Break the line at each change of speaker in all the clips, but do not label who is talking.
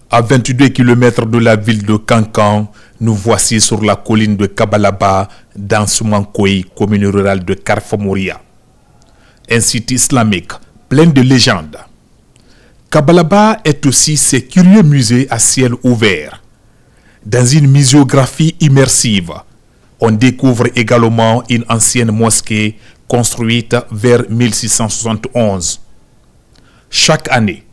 À 22 km de la ville de Kankan, nous voici sur la colline de Kabalaba, dans Soumankoui, commune rurale de Karfamouria. Un site islamique plein de légendes. Kabalaba est aussi ce curieux musée à ciel ouvert. Dans une muséographie immersive, on découvre également une ancienne mosquée construite vers 1671. Chaque année,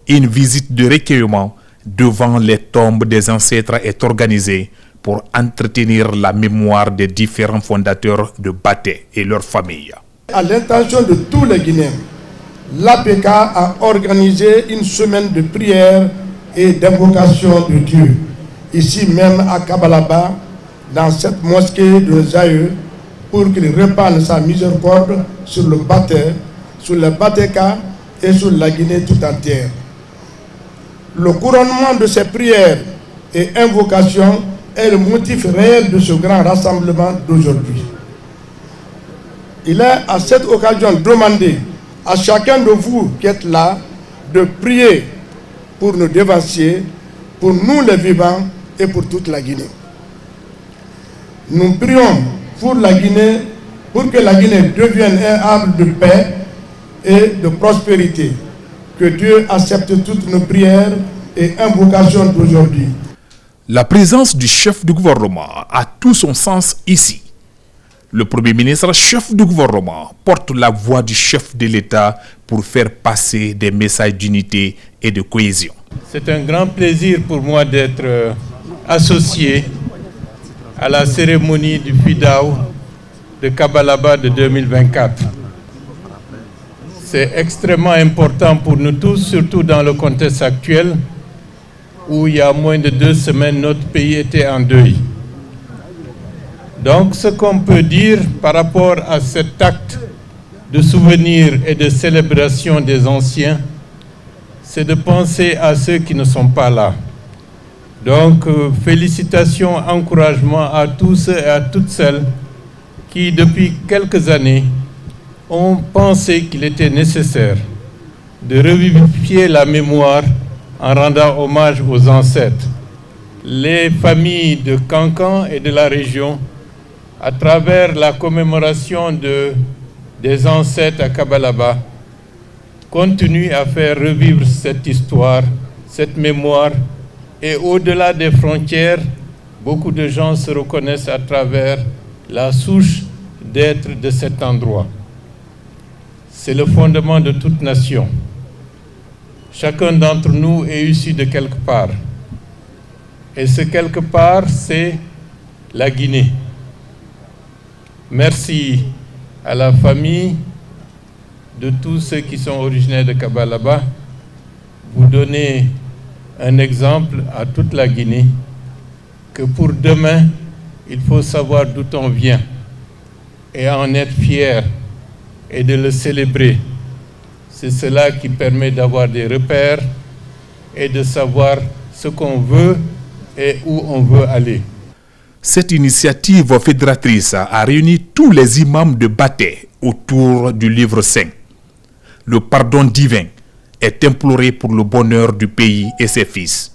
une visite de recueillement devant les tombes des ancêtres est organisée pour entretenir la mémoire des différents fondateurs de Baté et leurs familles.
À l'intention de tous les Guinéens, l'APK a organisé une semaine de prière et d'invocation de Dieu, ici même à Kabalaba, dans cette mosquée de Zaïeux, pour qu'il répande sa miséricorde sur le Baté, sur le Batéka et sur la Guinée tout entière. Le couronnement de ces prières et invocations est le motif réel de ce grand rassemblement d'aujourd'hui. Il est à cette occasion demandé à chacun de vous qui êtes là de prier pour nos dévanciers, pour nous les vivants et pour toute la Guinée. Nous prions pour la Guinée, pour que la Guinée devienne un havre de paix et de prospérité. Que Dieu accepte toutes nos prières et invocations d'aujourd'hui.
La présence du chef du gouvernement a tout son sens ici. Le Premier ministre, chef du gouvernement, porte la voix du chef de l'État pour faire passer des messages d'unité et de cohésion.
C'est un grand plaisir pour moi d'être associé à la cérémonie du Fidao de Kabalaba de 2024. C'est extrêmement important pour nous tous, surtout dans le contexte actuel où il y a moins de 2 semaines, notre pays était en deuil. Donc, ce qu'on peut dire par rapport à cet acte de souvenir et de célébration des anciens, c'est de penser à ceux qui ne sont pas là. Donc, félicitations, encouragements à tous ceux et à toutes celles qui, depuis quelques années, ont pensé qu'il était nécessaire de revivifier la mémoire en rendant hommage aux ancêtres. Les familles de Kankan et de la région, à travers la commémoration des ancêtres à Kabalaba, continuent à faire revivre cette histoire, cette mémoire. Et au-delà des frontières, beaucoup de gens se reconnaissent à travers la souche d'être de cet endroit. C'est le fondement de toute nation. Chacun d'entre nous est issu de quelque part. Et ce quelque part, c'est la Guinée. Merci à la famille de tous ceux qui sont originaires de Kabalaba. Vous donnez un exemple à toute la Guinée que pour demain, il faut savoir d'où on vient et en être fier et de le célébrer. C'est cela qui permet d'avoir des repères et de savoir ce qu'on veut et où on veut aller.
Cette initiative fédératrice a réuni tous les imams de Baté autour du livre saint. Le pardon divin est imploré pour le bonheur du pays et ses fils.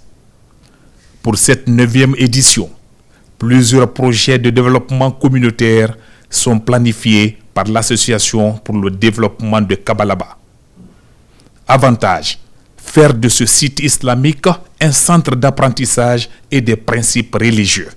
Pour cette 9e édition, plusieurs projets de développement communautaire sont planifiés par l'Association pour le développement de Kabalaba. Avantage, faire de ce site islamique un centre d'apprentissage et des principes religieux.